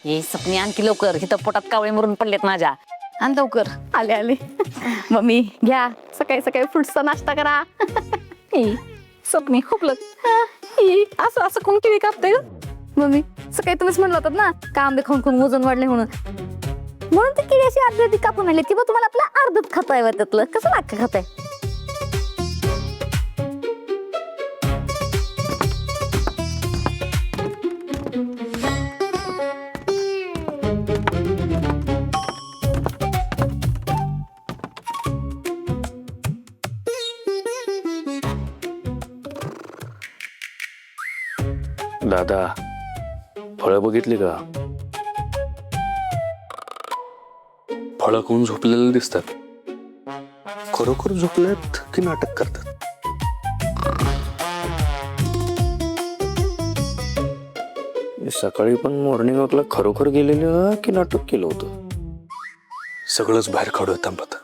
हे सपनी आणखी लवकर, इथं पोटात कावळे मरून पडलेत माझ्या. आण लवकर. आले आले. मम्मी घ्या, सकाळी सकाळी फ्रुट्सचा नाश्ता करा. सपनी खोकलं. असं असं कोण केळी कापतंय ग? मम्मी सकाळी तुम्हीच म्हणलं होतात ना का आंबे खाऊन खाऊन वजन वाढले म्हणून ते केळी अशी अर्धी कापून आणली ती. मग तुम्हाला आपलं अर्धच खाताय वर त्यातलं कसं नाक खाताय? दादा, फळं बघितली का? फळं कोण झोपलेले दिसतात. खरोखर झोपल्यात की नाटक करतात? सकाळी पण मॉर्निंग वॉकला खरोखर गेलेलं की नाटक केलं होतं? सगळंच बाहेर काढू थांबत.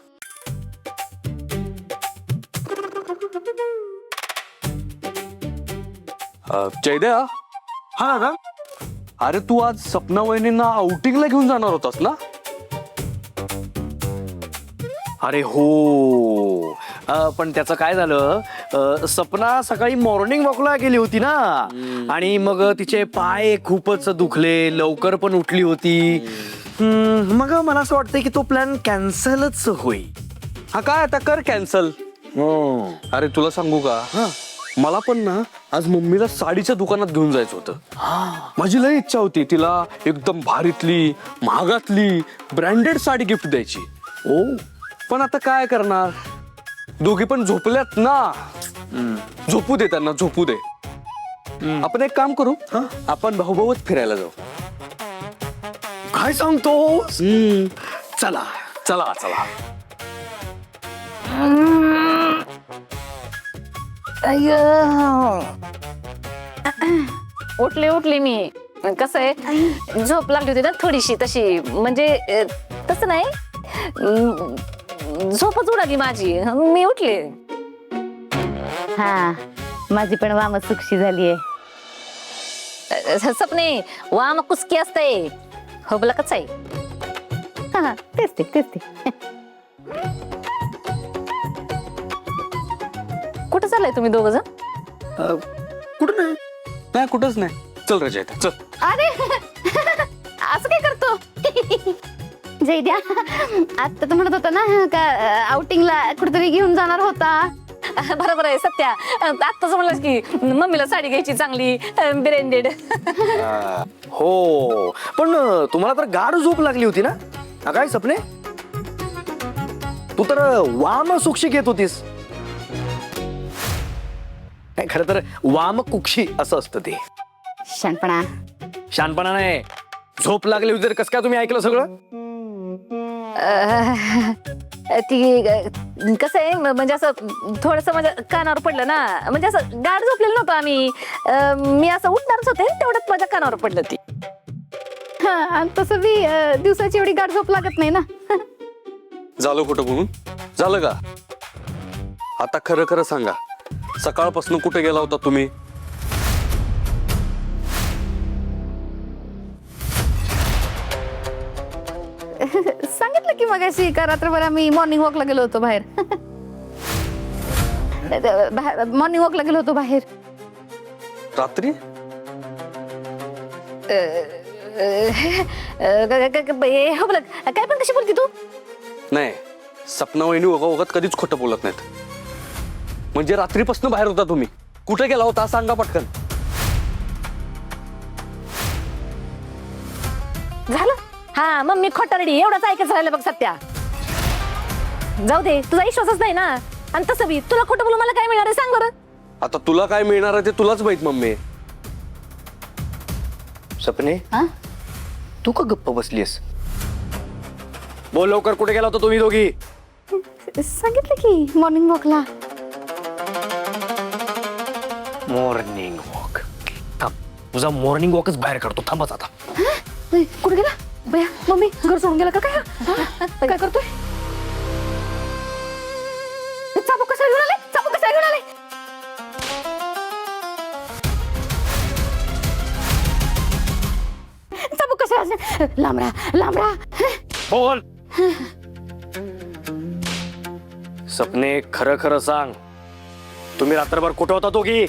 जयद्या. हा दादा. अरे तू आज सपना वहिनींना आउटिंगला घेऊन जाणार होतास ना? अरे हो, पण त्याचं काय झालं, सपना सकाळी मॉर्निंग वॉकला गेली होती ना, आणि मग तिचे पाय खूपच दुखले, लवकर पण उठली होती. मग मला असं वाटतंय की तो प्लॅन कॅन्सलच होईल. हा काय आता कर कॅन्सल. अरे तुला सांगू का, मला पण ना आज मम्मीला साडीच्या दुकानात घेऊन जायचं होतं. माझी लई इच्छा होती तिला एकदम भारीतली, महागातली, ब्रँडेड साडी गिफ्ट द्यायची. ओ, पण आता काय करणार, दोघी पण झोपल्यात ना. झोपू दे त्यांना, झोपू दे. आपण एक काम करू, आपण भाऊभाऊच फिरायला जाऊ. काय सांगतो? चला चला चला. उठले मी. कसं आहे, झोप लागली होती ना थोडीशी तशी, म्हणजे तसं नाही, झोपच उडाली माझी, मी उठले. हा, माझी पण वाम सुक्षी झालीये. सपने वाम कुसकी असते, होबला कच आहे. हा, तेच ते. कुठं चाललाय तुम्ही दोघ जण? कुठं नाही, नाही कुठंच नाही. चल रजा येते, चल. अरे असं काय करतो? जय द्या, आता तर म्हणत होता ना का आउटिंगला कुठेतरी घेऊन जाणार होता. बरोबर आहे सत्या, आत्ताच म्हणलं की मम्मीला साडी घ्यायची चांगली ब्रँडेड. हो, पण तुम्हाला तर गाढ झोप लागली होती ना. काय सपने, तू तर वाम सुक्षी घेत होतीस. खरं तर वाम कुक्षी असं असतं ते. शानपणा. शानपणा नाही, झोप लागली होती तर कसं काय तुम्ही ऐकलं सगळं? ती कसं आहे, म्हणजे असं थोडस माझ्या कानावर पडलं ना, म्हणजे असं गाड झोपलेलं नव्हतं आम्ही, मी असं उठणारच होते तेवढ्यात माझ्या कानावर पडलं ती. हा, आणि तसं बी दिवसाची एवढी गाढ झोप लागत नाही ना. झालं कुठं म्हणून झालं का? आता खरं खरं सांगा, सकाळपासून कुठे गेला होता तुम्ही? सांगितलं की मगाशी का रात्रभर आम्ही मॉर्निंग वॉकला गेलो होतो बाहेर. मॉर्निंग वॉकला गेलो होतो बाहेर. रात्री? हो बोलत काय पण कशी बोलती तू? नाही, सपना वहिनी वगत कधीच खोटं बोलत नाहीत. म्हणजे रात्रीपासून बाहेर होता तुम्ही, कुठे गेला होता सांगा पटकन. झालं. हा, मग मी खोटारडी एवढंच ऐकायचं राहिलं बघ सत्या. जाऊ दे, तुझा विश्वासच नाही ना, आणि तसं बी तुला खोटं बोलून मला काय मिळणार आहे सांग बरं. आता तुला काय मिळणार आहे ते तुलाच माहित मम्मी. सपने, तू का गप्प बसलीस? बोल लवकर, कुठे गेला होता तुम्ही दोघी? सांगितलं की मॉर्निंग वॉकला. Morning walk. थांब, तुझा मॉर्निंग वॉकच बाहेर काढतो. थांबच आता. कुठे गेला बया? मम्मी घर सोडून गेला का काय? काय करतोय? चाबूक कसा घेऊन आले? चाबूक कसा घेऊन आले? चाबूक कसा लांबडा लांबडा. बोल. सपने खरं खरं सांग, तुम्ही रात्रभर कुठं होता दोघी?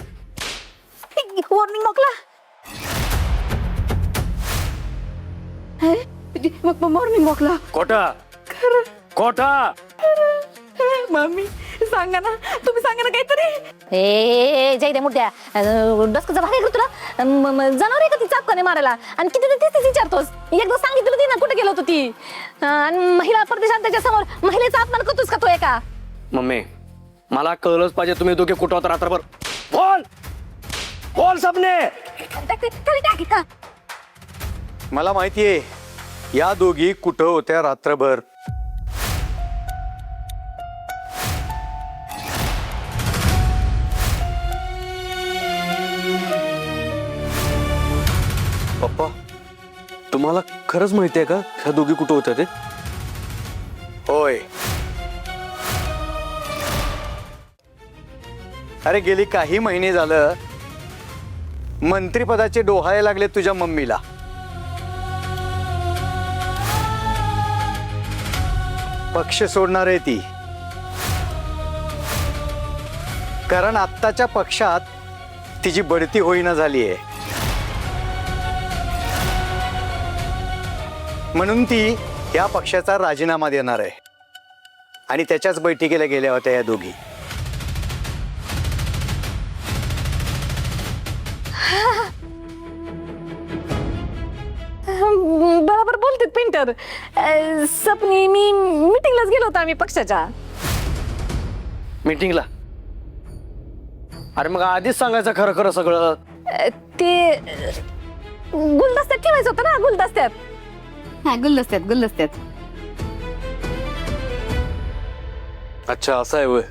वॉर्निंग मोकला. मॉर्निंग मोकला. खोटा खोटा. मम्मी सांगा ना, तुम्ही सांगा ना काहीतरी. ए जाई दे मुद्द्या डस्कचा भाग आहे का तुला? जनावर आहे का ती चापकाने मारायला? आणि किती तेच विचारतोस? एकदा सांगितलं ती ना कुठे गेलो होतो ती. आणि महिला परदेशात त्याच्या समोर महिलेचा अपमान करतोस का तो एका? मम्मी मला कळलंच पाहिजे तुम्ही दोघे कुठं होता रात्रभर. बोल बोल सपने. मला माहितीये या दोघी कुठं होत्या रात्रभर. पप्पा तुम्हाला खरंच माहिती आहे का ह्या दोघी कुठं होत्या ते? होय. अरे गेली काही महिने झालं मंत्रिपदाचे डोहाळे लागले तुझ्या मम्मीला. पक्ष सोडणार आहे ती, कारण आत्ताच्या पक्षात तिची बढती होईना झाली आहे. म्हणून ती या पक्षाचा राजीनामा देणार आहे आणि त्याच्याच बैठकीला गेल्या होत्या या दोघी. बरोबर बोलतेत पेंटर. सपनी मी मीटिंगलाच गेलो होतो आम्ही पक्षाच्या. मीटिंगला? अरे मग आधीच सांगायचं खरं खरं सगळं. ते गुलदस्त्यात ठेवायचं होतं ना, गुलदस्त्यात. हा गुलदस्त्यात गुलदस्त्यात. अच्छा असं आहे होय.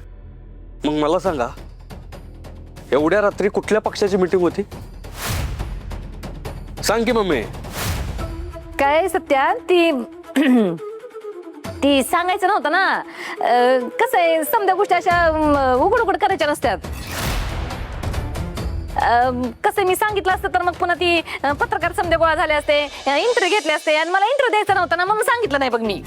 मग मला सांगा एवढ्या रात्री कुठल्या पक्षाची मीटिंग होती? सांग की मम्मी. काय सत्या ती ती सांगायचं नव्हतं ना. कसं आहे समजा गोष्टी अशा उघड उघड करायच्या नसत्यात. कसं मी सांगितलं असतं तर मग पुन्हा ती पत्रकार समजा गोळा झाले असते, इंटरव्ह्यू घेतले असते आणि मला इंटरव्ह्यू द्यायचा नव्हता ना, मग सांगितलं नाही बघ मी.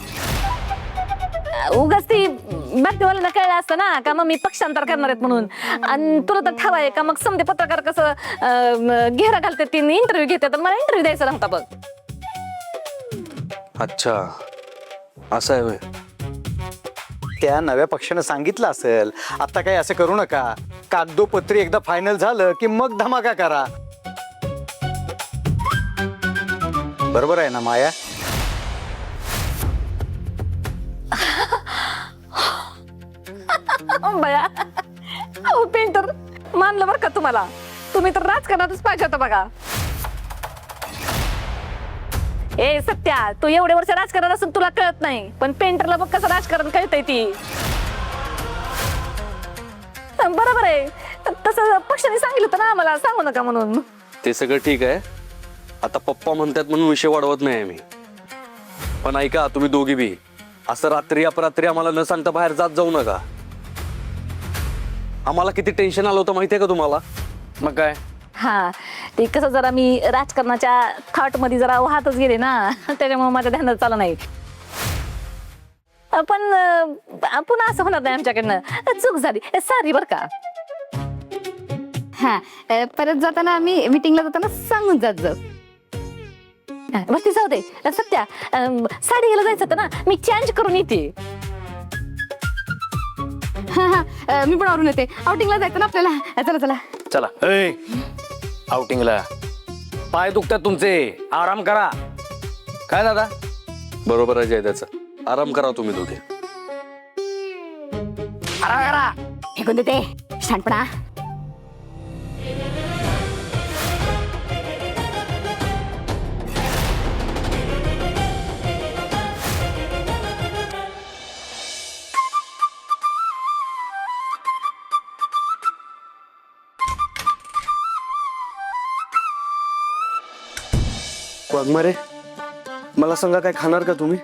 उगाच ती बातमीवाल्यांना कळलं असतं ना का मग मी पक्षांतर करणार आहेत म्हणून. आणि तुला तर ठाव आहे का मग समजे पत्रकार कसं घेरा घालते ती इंटरव्ह्यू घेते, तर मला इंटरव्ह्यू द्यायचा नव्हता बघ. अच्छा असं आहे होय. त्या नव्या पक्षानं सांगितलं असेल आता काही असं करू नका, कागदोपत्री एकदा फायनल झालं की मग धमाका करा. बरोबर आहे ना माया? बया अहो पेंटर मानलं बरं का तुम्हाला. तुम्ही तर राजकारणातच पाहिजे होतं बघा. ए सत्या तू एवढे वर्ष राजकारण असून तुला कळत नाही, पण पेंटरला बघ कसं राजकारण कळतंय ती. बरोबर आहे, तसं पक्षाने सांगितलं होतं ना आम्हाला सांगू नका म्हणून. ते सगळं ठीक आहे. आता पप्पा म्हणतात म्हणून विषय वाढवत नाही मी. पण ऐका तुम्ही दोघी बी असं रात्री अपरात्री आम्हाला न सांगता बाहेर जात जाऊ नका. आम्हाला किती टेन्शन आलं होतं माहितीये का तुम्हाला? मग काय? हा ते कसं जरा मी राजकारणाच्या थाट मध्ये जरा वाहतच गेले ना, त्याच्यामुळे माझ्या ध्यानात चाललं नाही. पण पुन्हा असं होणार नाही आमच्याकडनं. चूक झाली, सॉरी बर का. हा परत जाताना आम्ही मीटिंगला जाताना सांगून जात जाऊ. बस ती जाऊ दे. सत्या साडी घ्यायला जायचं होतं ना, मी चेंज करून येते. हा हा मी पण आवरून येते. आउटिंगला जायचं ना आपल्याला. चला चला चला. ए आउटिंगला पाय दुखतात तुमचे, आराम करा. काय दादा? बरोबर आहे जयदाचं. आराम करा तुम्ही दोघे. आराम करा. फेकून देते शानपणा. वाघमारे मला सांगा काय खाणार का तुम्ही?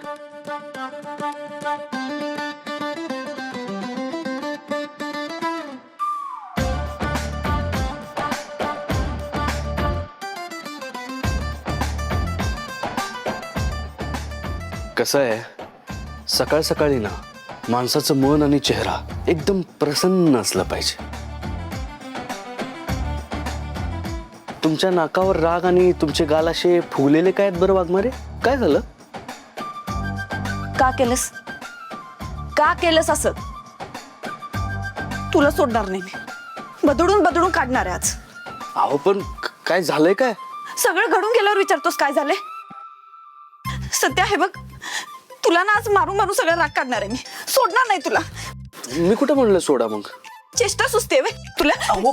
कसं आहे, सकाळ सकाळी ना माणसाचं मन आणि चेहरा एकदम प्रसन्न असलं पाहिजे. तुमच्या नाकावर राग आणि तुमचे गाल असे फुगलेले काय आहेत बरं वाघमारे? काय झालं? का केलंस असं? तुला सोडणार नाही मी. बदडून काढणार आहे आज. अहो पण काय झालंय काय? सगळं घडून गेल्यावर विचारतोस काय झालंय? सत्य आहे बघ, तुला ना आज मारून सगळं राग काढणार आहे मी. सोडणार नाही तुला. मी कुठं म्हणलं सोडा मग? चेष्टा सुचते वे तुला. अहो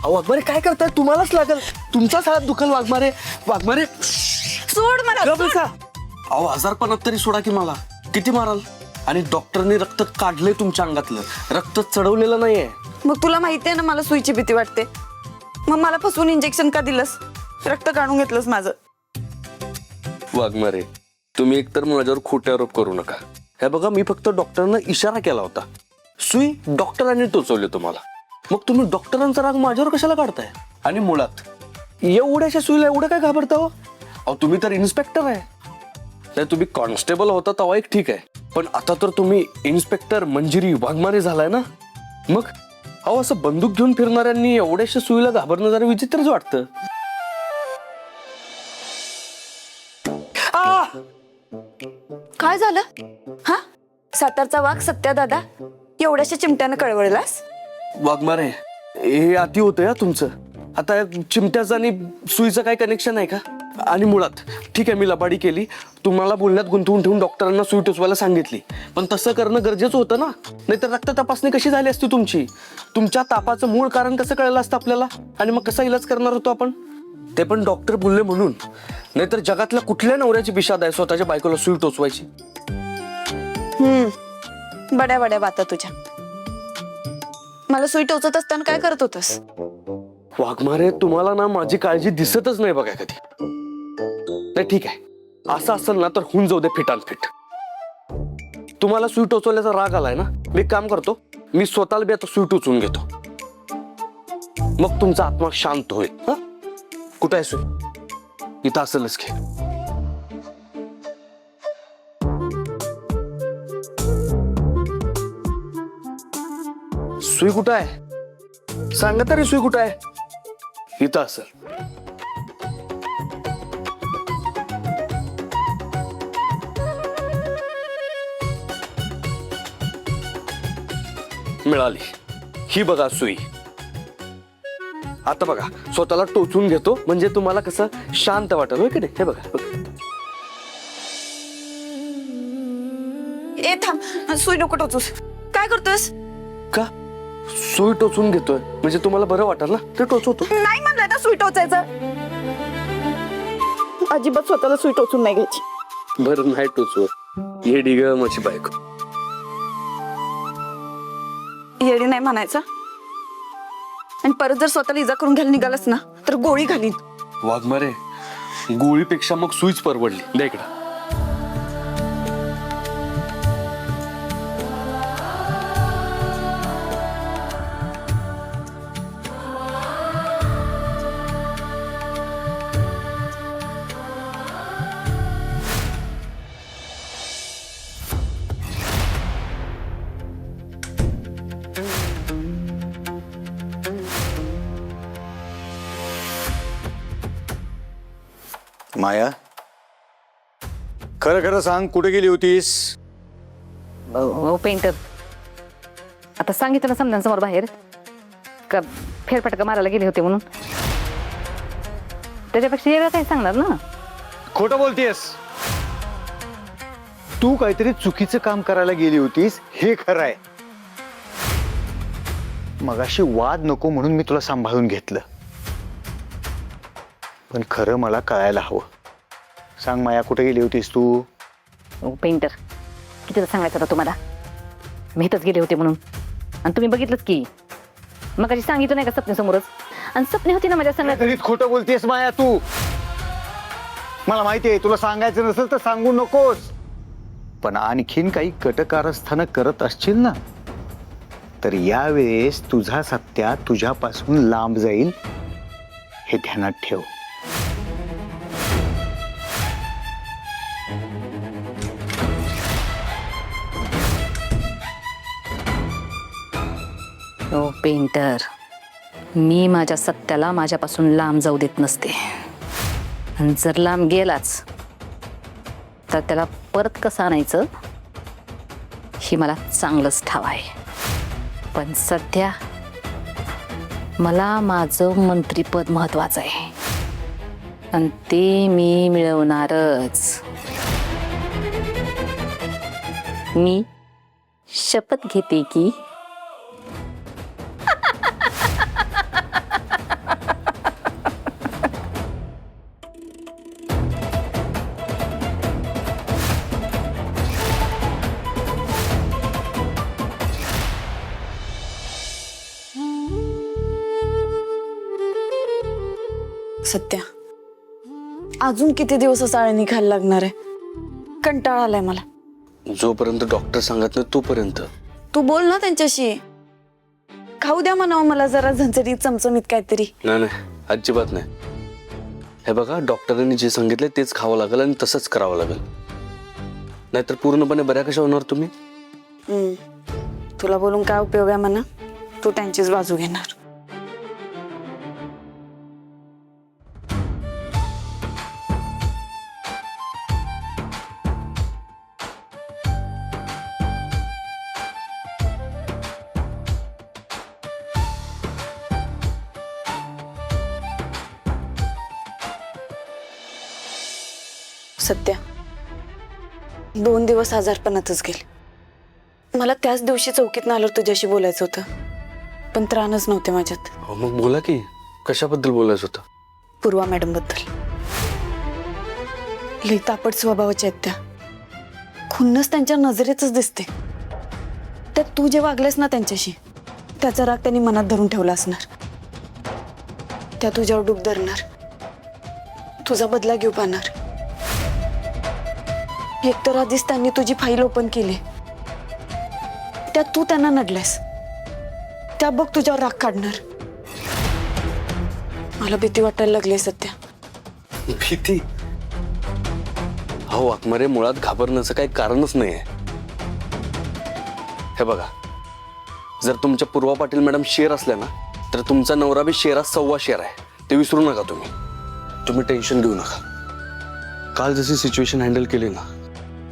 वाघमारे काय करताय? तुम्हालाच लागल, तुमचाच हात दुखल वाघमारे. वाघमारे सोड मला. गप बसा. अहो आजारपणात तरी सोडा की मला. किती माराल? आणि डॉक्टरने रक्त काढले तुमच्या अंगातलं, रक्त चढवलेलं नाहीये. मग तुला माहिती आहे ना मला सुईची भीती वाटते. मग मला फसवून इंजेक्शन का दिलंस? रक्त काढून घेतलंस माझं. वाघमारे तुम्ही एकतर माझ्यावर खोटे आरोप करू नका. हे बघा, मी फक्त डॉक्टरांना इशारा केला होता. सुई डॉक्टरांनी टोचवली तुम्हाला, मग तुम्ही डॉक्टरांचा राग माझ्यावर कशाला काढताय? आणि मुळात एवढ्याशा सुईला एवढं काय घाबरता हो? अहो तुम्ही तर इन्स्पेक्टर आहे. नाही, तुम्ही कॉन्स्टेबल होता तेव्हा एक ठीक आहे, पण आता तर तुम्ही इन्स्पेक्टर मंजिरी वाघमारे झालाय ना. मग अहो असं बंदूक घेऊन फिरणाऱ्यांनी एवढ्याशा सुईला घाबरणं जरा विचित्रच वाटतं. काय झालं? हा, सातारचा वाघ सत्या दादा एवढ्याशा चिमट्यानं कळवळलास? वाघमारे हे अति होतंय तुमचं. आता चिमट्याचं आणि सुईचं काय कनेक्शन आहे का? आणि मुळात ठीक आहे, मी लबाडी केली, तुम्हाला बोलण्यात गुंतवून ठेवून डॉक्टरांना सुई टोचवायला सांगितली, पण तसं करणं गरजेचं होतं ना. नाहीतर रक्त तपासणी कशी झाली असती तुमची? तुमच्या तापाचं मूळ कारण कसं कळलं असतं आपल्याला? आणि मग कसा इलाज करणार होतो आपण? ते पण डॉक्टर बोलले म्हणून. नाहीतर जगातल्या कुठल्या नवऱ्याची बिशाद आहे स्वतःच्या बायकोला सुई टोचवायची? बड्या बाता तुझ्या. मला सुई टोचत असताना काय करत होतस? वाघमारे तुम्हाला ना माझी काळजी दिसतच नाही बघा कधी. नाही ठीक आहे, असं असेल ना तर होऊन जाऊ दे फिटानफिट. तुम्हाला सुई टोचवल्याचा राग आलाय ना, मी एक काम करतो, मी स्वतःला बी आता सुई टोचून घेतो, मग तुमचा आत्मा शांत होईल. हा, कुठं आहे सुई? इथं असेलच की. सुई कुठं आहे? सांगा तरी, सुई कुठं आहे? इथं असेल. मिळाली. ही बघा सुई. आता बघा, स्वतःला टोचून घेतो म्हणजे तुम्हाला कसं शांत वाटेल. होय की नाही? हे बघा. ए थांब, सुई नको टोचूस. काय करतोस? का? सुई टोचून घेतोय म्हणजे तुम्हाला बरं वाटेल ना, ते टोचवतो. नाही म्हणलंय ना सुई टोचायचं. अजिबात स्वतःला सुई टोचून नाही घ्यायची. बरं नाही टोचवत. हे डिग माझी बायको. येडी नाही म्हणायचं. आणि परत जर स्वतःला इजा करून घ्यायला निघालस ना तर गोळी घालीन. वाघमारे गोळीपेक्षा मग सुईच परवडली. द्या इकडं. माया, खरं खरं सांग, कुठे गेली होतीस? पेंटर, आता सांगितलं ना समजांसमोर बाहेर का फेरफटका मारायला गेले होते म्हणून. त्याच्यापेक्षा वेगळं काही सांगणार ना. खोटं बोलतेस. तू काहीतरी चुकीचं काम करायला गेली होतीस हे खरं आहे. मगाशी वाद नको म्हणून मी तुला सांभाळून घेतलं, पण खरं मला कळायला हवं. सांग माया, कुठे गेली होतीस तू? पेंटर, किती सांगायचं होतं तुम्हाला? मी इथंच गेले होते म्हणून. आणि तुम्ही बघितलंच की मग कशी सांगितलं नाही का सपनेसमोरच? आणि सपने होती ना माझ्या सांगण्यात. तरी खोटं बोलतेस माया तू. मला माहितीये तुला सांगायचं नसेल तर सांगू नकोस, पण आणखीन काही कटकारस्थानं करत असशील ना तर यावेळेस तुझा सत्या तुझ्यापासून लांब जाईल, हे ध्यानात ठेव. पेंटर, मी माझ्या सत्याला माझ्यापासून लांब जाऊ देत नसते. आणि जर लांब गेलाच तर त्याला परत कसं आणायचं ही मला चांगलंच ठाव आहे. पण सध्या मला माझं मंत्रीपद महत्वाचं आहे आणि ते मी मिळवणारच. मी शपथ घेते की सत्या, अजून किती दिवस असं आळणी खायला लागणार आहे? कंटाळा आलाय मला. जोपर्यंत डॉक्टर सांगत नाही तोपर्यंत. तू बोल ना त्यांच्याशी. खाऊ द्या म्हणावं मला जरा झणझणीत चमचमीत काहीतरी. नाही अजिबात नाही. हे बघा, डॉक्टरांनी जे सांगितले तेच खावं लागेल आणि तसंच करावं लागेल, नाहीतर पूर्णपणे बऱ्या कशा होणार तुम्ही? तुला बोलून काय उपयोग आहे म्हणा, तू त्यांचीच बाजू घेणार. सत्या, 2 दिवस आजारपणातच गेले. मला त्याच दिवशी चौकीत आल्यावर तुझ्याशी बोलायचं होतं, पण त्राणच नव्हते माझ्यात. हो, मग बोला की, कशाबद्दल बोलायचं होतं? पूर्वा मॅडम बद्दल. लई तापट स्वभावाच्या आहेत त्या. खुन्नस त्यांच्या नजरेतच दिसते. त्यात तू जे वागलेस ना त्यांच्याशी, त्याचा राग त्यांनी मनात धरून ठेवला असणार. त्या तुझ्यावर डूब धरणार, तुझा बदला घेऊ पाहणार. एकतर आधीच त्यांनी तुझी फाईल ओपन केली, त्यात तू त्यांना नडलेस. त्या बघ तुझ्यावर राग काढणार. मला भीती वाटायला लागली सध्या. भीती? हो वाघमारे, मुळात घाबरण्याचं काही कारणच नाही आहे. हे बघा, जर तुमच्या पूर्वा पाटील मॅडम शेर असल्या ना, तर तुमचा नवरा बी शेरात 1.25 शेर आहे. ते विसरू नका तुम्ही टेन्शन घेऊ नका. काल जशी सिच्युएशन हँडल केली ना,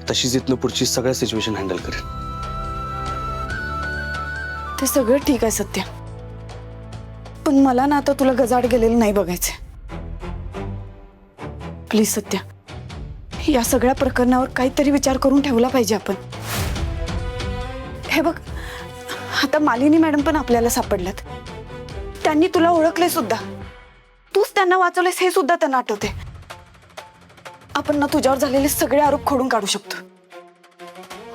तशीच इथनं पुढची सगळ्या सिच्युएशन हँडल करेन. ते सगळं ठीक आहे सत्या, पण मला ना आता तुला गजाड गेलेलं नाही बघायचं. प्लीज सत्या, या सगळ्या प्रकरणावर काहीतरी विचार करून ठेवला पाहिजे आपण. हे बघ, आता मालिनी मॅडम पण आपल्याला सापडल्यात. त्यांनी तुला ओळखले सुद्धा. तूच त्यांना वाचवलेस हे सुद्धा त्यांना आठवते. आपण ना तुझ्यावर झालेले सगळे आरोप खोडून काढू शकतो.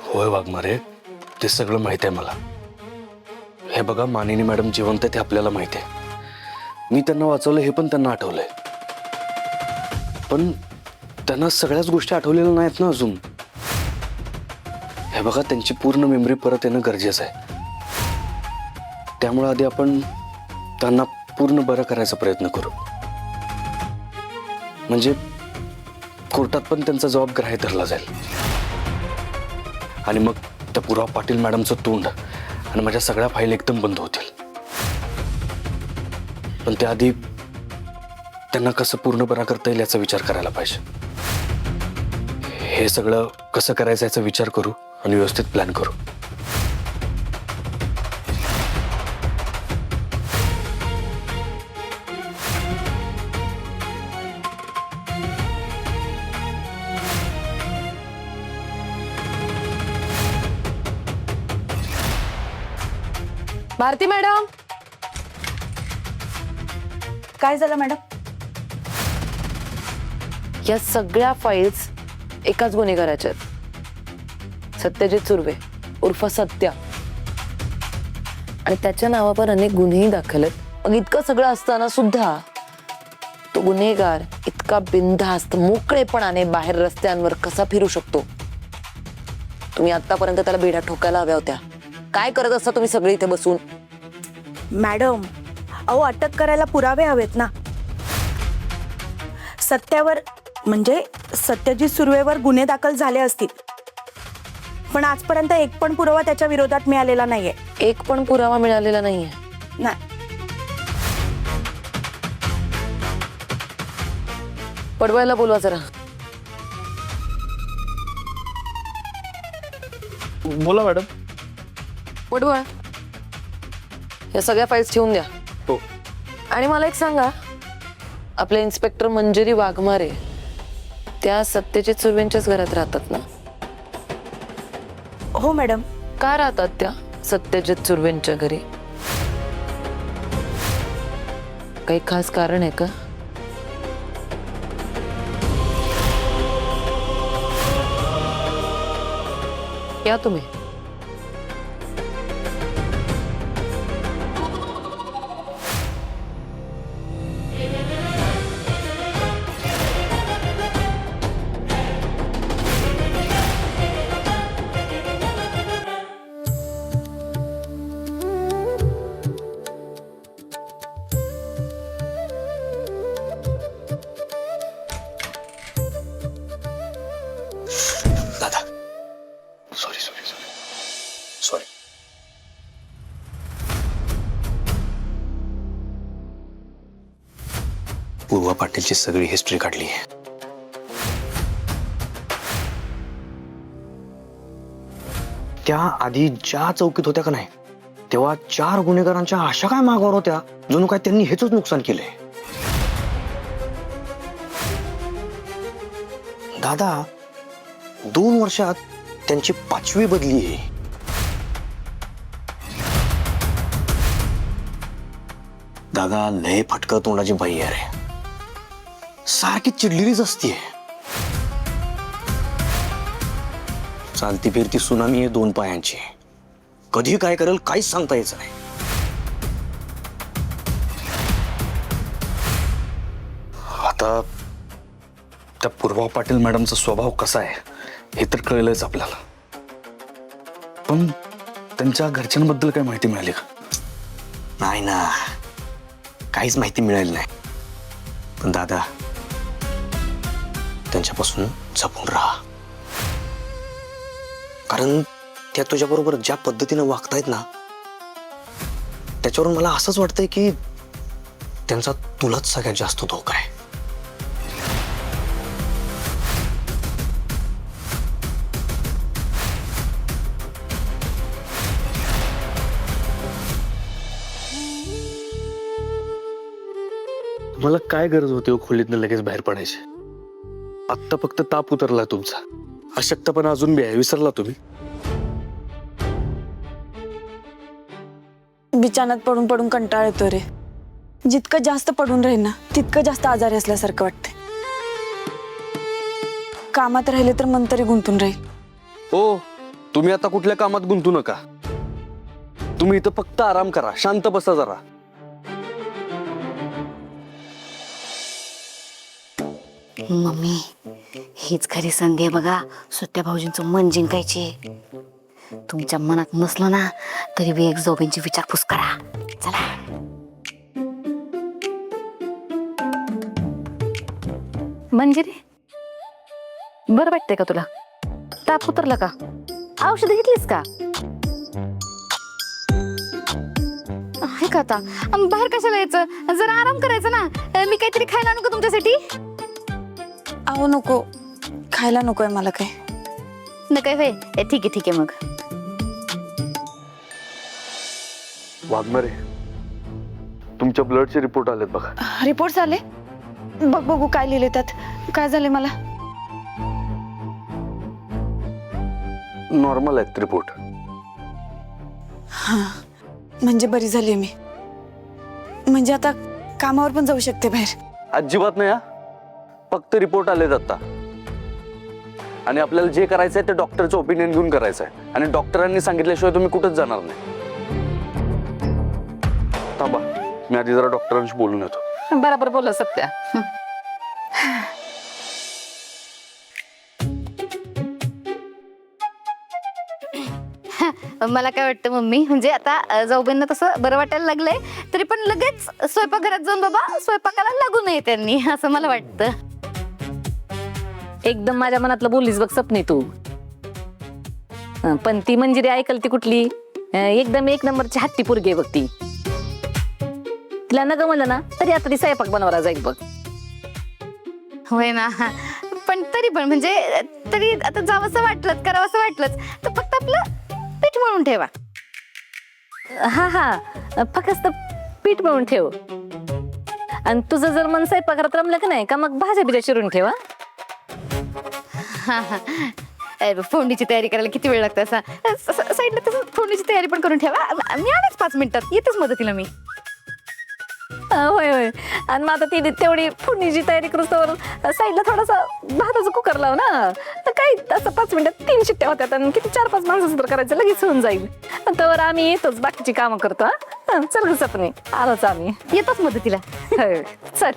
होय वाघमारे, ते सगळं माहित आहे मला. हे बघा, मानिनी मॅडम जिवंत आहे ते आपल्याला माहित आहे. मी त्यांना वाचवलं हे पण त्यांना आठवलंय, पण त्यांना सगळ्याच गोष्टी आठवलेल्या नाहीत ना अजून. हे बघा, त्यांची पूर्ण मेमरी परत येणं गरजेचं आहे. त्यामुळे आधी आपण त्यांना पूर्ण बरं करायचा प्रयत्न करू. म्हणजे कोर्टात पण त्यांचा जबाब ग्राह्य धरला जाईल. आणि मग त्या पूर्वा पाटील मॅडमचं तोंड आणि माझ्या सगळ्या फाईल एकदम बंद होतील. पण त्याआधी त्यांना कसं पूर्ण बरा करता येईल याचा विचार करायला पाहिजे. हे सगळं कसं करायचं याचा विचार करू आणि व्यवस्थित प्लॅन करू. भारती मॅडम. काय झालं मॅडम? या सगळ्या फाईल्स एकाच गुन्हेगाराच्या आहेत. सत्यजित सुर्वे उर्फ सत्या. आणि त्याच्या नावावर अनेक गुन्हेही दाखल आहेत. मग इतकं सगळं असताना सुद्धा तो गुन्हेगार इतका बिनधास्त मोकळेपणाने बाहेर रस्त्यांवर कसा फिरू शकतो? तुम्ही आतापर्यंत त्याला बेड्या ठोकायला हव्या होत्या. काय करत असता तुम्ही सगळे इथे बसून? मॅडम, अहो अटक करायला पुरावे हवेत ना. सत्यावर म्हणजे सत्यजित सुर्वेवर गुन्हे दाखल झाले असतील, पण आजपर्यंत एक पण पुरावा त्याच्या विरोधात मिळालेला नाहीये. एक पण पुरावा मिळालेला नाहीये. नाही. पडवायला बोलवा जरा. बोला मॅडम. पडवळ, या सगळ्या फाईल्स ठेवून द्या. हो. आणि मला एक सांगा, आपले इन्स्पेक्टर मंजिरी वाघमारे त्या सत्यजित सुर्वेंच्याच घरात राहतात ना? हो मॅडम. का राहतात त्या सत्यजित सुर्वेंच्या घरी? काही खास कारण आहे का? या तुम्ही. दादा सॉरी सॉरी सॉरी सॉरी. पूर्वा पाटीलची सगळी हिस्ट्री काढली. त्या आधी ज्या चौकीत होत्या का नाही, तेव्हा 4 गुन्हेगारांच्या अशा काय मागावर होत्या जणू काय त्यांनी हेच नुकसान केलंय. दादा 2 वर्षात त्यांची 5वी बदली आहे. दादा लय फटकं तोंडाची बाई आहे रे, सारखी चिडलेलीच असते. चालती फिरती सुनामी आहे 2 पायांची. कधी काय करेल काहीच सांगता यायचं नाही. आता त्या पूर्वा पाटील मॅडमचा स्वभाव कसा आहे हे तर कळलंच आपल्याला, पण त्यांच्या घरच्यांबद्दल काय माहिती मिळाली का? नाही ना, काहीच माहिती मिळाली नाही. पण दादा त्यांच्यापासून जपून राहा, कारण त्या तुझ्याबरोबर ज्या पद्धतीनं वागतायत ना, त्याच्यावरून मला असंच वाटतंय की त्यांचा तुलाच सगळ्यात जास्त धोका आहे. मला काय गरज होती खोलीतनं लगेच बाहेर पडायची? आत्ता फक्त ताप उतरला तुमचा, अशक्तपणा अजून बी आहे, विसरला तुम्ही? बिछाण्यात पडून पडून कंटाळ येतो रे. जितकं जास्त पडून राहील ना, तितकं जास्त आजारी असल्यासारखं वाटते. कामात राहिले तर मन तरी गुंतून राहील. हो, तुम्ही आता कुठल्या कामात गुंतू नका. तुम्ही इथं फक्त आराम करा, शांत बसा जरा. मम्मी, हीच खरी संधी आहे बघा सुट्ट्या भाऊजींचं मन जिंकायची. तुमच्या मनात नसलं ना तरी बी एक जोबींची विचारपूस करा. चला. मंजिरी, बरं वाटतंय का तुला? ताप उतरला का? औषध घेतलीस का? आहे का आता? बाहेर कशाला यायचं? जरा आराम करायचं ना. मी काहीतरी खायला आणू का तुमच्यासाठी? अहो नको, खायला नकोय मला काय. नका वे. ठीक आहे ठीक आहे मग. वाघमारे, तुमच्या ब्लडचे रिपोर्ट आलेत बघा. रिपोर्ट आले? बघ बघू काय लिहिले त्यात. काय झाले मला? नॉर्मल आहेत रिपोर्ट. हा, म्हणजे बरी झाली मी. म्हणजे आता कामावर पण जाऊ शकते बाहेर. अजिबात नाही हा, फक्त रिपोर्ट आलेत आता. आणि आपल्याला जे करायचंय ते डॉक्टरचं ओपिनियन घेऊन करायचंय. आणि डॉक्टरांनी सांगितल्याशिवाय तुम्ही कुठंच जाणार नाही. थांबा, मी आधी जरा डॉक्टरांशी बोलून येतो. बरोबर बोलला सत्या. मला काय वाटतं मम्मी, म्हणजे आता जाऊबाईंना तसं बरं वाटायला लागलंय तरी पण लगेच स्वयंपाकघरात जाऊन बाबा स्वयंपाकाला लागू नये त्यांनी, असं मला वाटतं. एकदम माझ्या मनातलं बोललीस बघ सपने तू. पण ती मंजिरी ऐकल ती कुठली? एकदम 1 नंबरची हट्टी पोरगी आहे बघ ती. तिला न गमलं ना तरी आता ती स्वयंपाक बनवायला जाईल बघ. होय ना, पण तरी पण म्हणजे तरी आता जावंसं वाटलंच करावंसं वाटलंच तर फक्त आपलं पीठ मळून ठेवा. हा फक्त पीठ मळून ठेव. आणि तुझं जर मन स्वयंपाकात रमलं का नाही का मग भाज्या बिज्या चिरून ठेवा. फोडणीची तयारी करायला किती वेळ लागतो असा साईडला तसं फोडणीची तयारी पण करून ठेवा. मी आलेच 5 मिनिटात येतेच मदतीला मी. होय होय. आणि मग आता ती तेवढी फोडणीची तयारी करूस तर साईडला थोडासा भाताचा कुकर लाव ना. तर काही तसं 5 मिनिटात 3 शिट्ट्या होत्यात आणि किती 4-5 माणसाचं तर करायचं लगेच होऊन जाईल. तर आम्ही येतोच बाकीची कामं करतो. हा चल ग सपने आलोच आम्ही. येतोच मदतीला. होय, चल.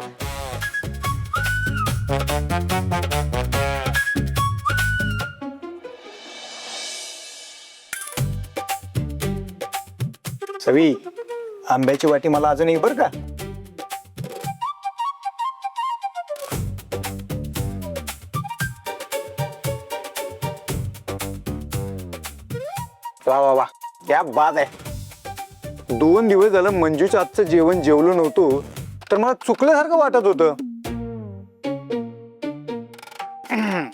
सवी, आंब्याची वाटी मला अजून एक बरं का. वा वा वा, क्या बात आहे. 2 दिवस झालं मंजूच्या आजचं जेवण जेवलो नव्हतो तर मला चुकल्यासारखं वाटत होतं.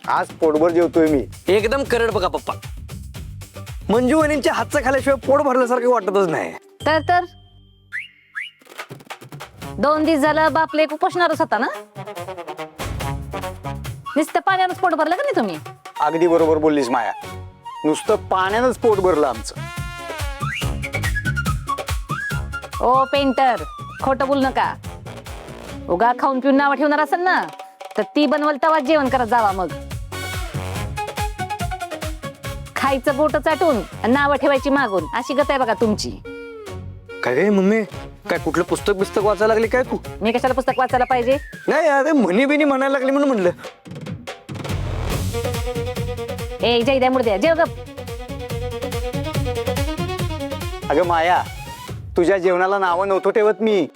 आज पोटभर जेवतोय मी. एकदम करड बघा पप्पा. मंजू वहिनींच्या हातचं खाल्ल्याशिवाय पोट भरल्यासारखं वाटतच नाही. तर 2 दिवस झालं बापले उपोषणारच होता ना. नुसतं पाण्यानंच पोट भरलं का नाही तुम्ही. अगदी बरोबर बोललीस माया, नुसतं पाण्यानंच पोट भरलं आमचं. ओ पेंटर, खोटं बोलू नका. उगा खाऊन पिऊन नावं ठेवणार असेल ना तर ती बनवल तवा जेवण करत जावा. मग खायचं बोट चाटून नावं ठेवायची मागून अशी गत आहे बघा तुमची. काय रे मम्मी, काय कुठलं पुस्तक वाचायला लागली काय तू. मी कशाला पुस्तक वाचायला पाहिजे. नाही अरे म्हणी बिनी म्हणायला लागली म्हणून म्हणलं. ए जय द्या मुर्द्या जेव गप. अगं माया, तुझ्या जेवणाला नावं नव्हतं ठेवत मी.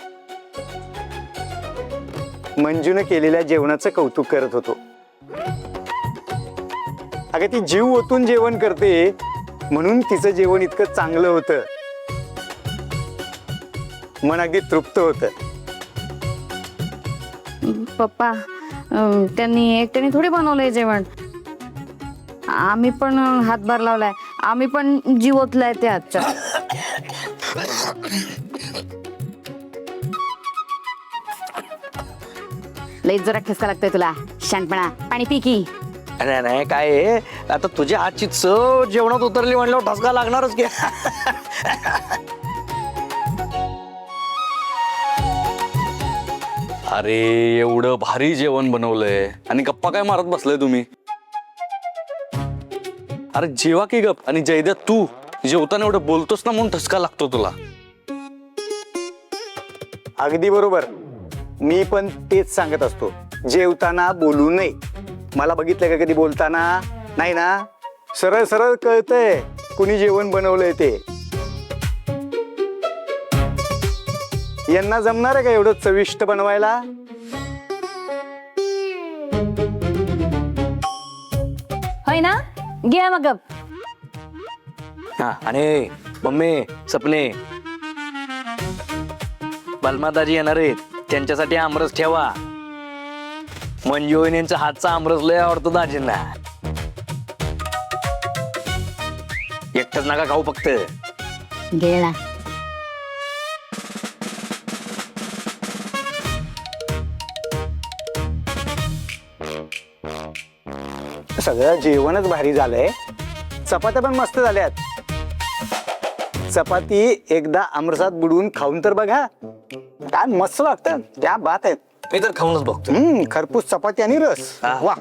मंजूने केलेल्या जेवणाचं कौतुक करत होतो. अगं ती जीव ओतून जेवण करते म्हणून तिचं जेवण इतकं चांगलं होतं. मन अगदी तृप्त होतं. पप्पा त्यांनी एकट्याने थोडी बनवलंय जेवण. आम्ही पण हातभार लावलाय, आम्ही पण जीव ओतलाय त्या हातच्या. लई जरा ठसका लागतोय तुला. शानपणा, पाणी पी की. अरे नाही काय आहे, आता तुझ्या हातची चव जेवणात उतरली म्हणल्यावर ठसका लागणारच की. अरे एवढं भारी जेवण बनवलंय आणि गप्पा काय मारत बसलाय तुम्ही. अरे जेवा की गप. आणि जयद्या तू जेवताना एवढं बोलतोस ना म्हणून ठसका लागतो तुला. अगदी बरोबर, मी पण तेच सांगत असतो, जेवताना बोलू नये. मला बघितलं का कधी बोलताना. नाही ना, सरळ सरळ कळतंय कुणी जेवण बनवलंय ते. यांना जमणार आहे का एवढं चविष्ट बनवायला. होय ना, घ्या मग गप. हा आणि मम्मी सपने, बलमादाजी येणार आहेत, त्यांच्यासाठी आमरस ठेवा. मंजू वहिनींचा हातचा आमरस लय आवडतो दाजींना. एकटच नका खाऊ फक्त. गेला. सगळं जेवणच भारी झालंय. चपात्या पण मस्त झाल्यात. चपाती एकदा आमरसात बुडवून खाऊन तर बघा, काय मस्त लागतं. त्या बात आहेत. मी तर खाऊनच बघतो. खरपूस चपाती आणि रस. वा.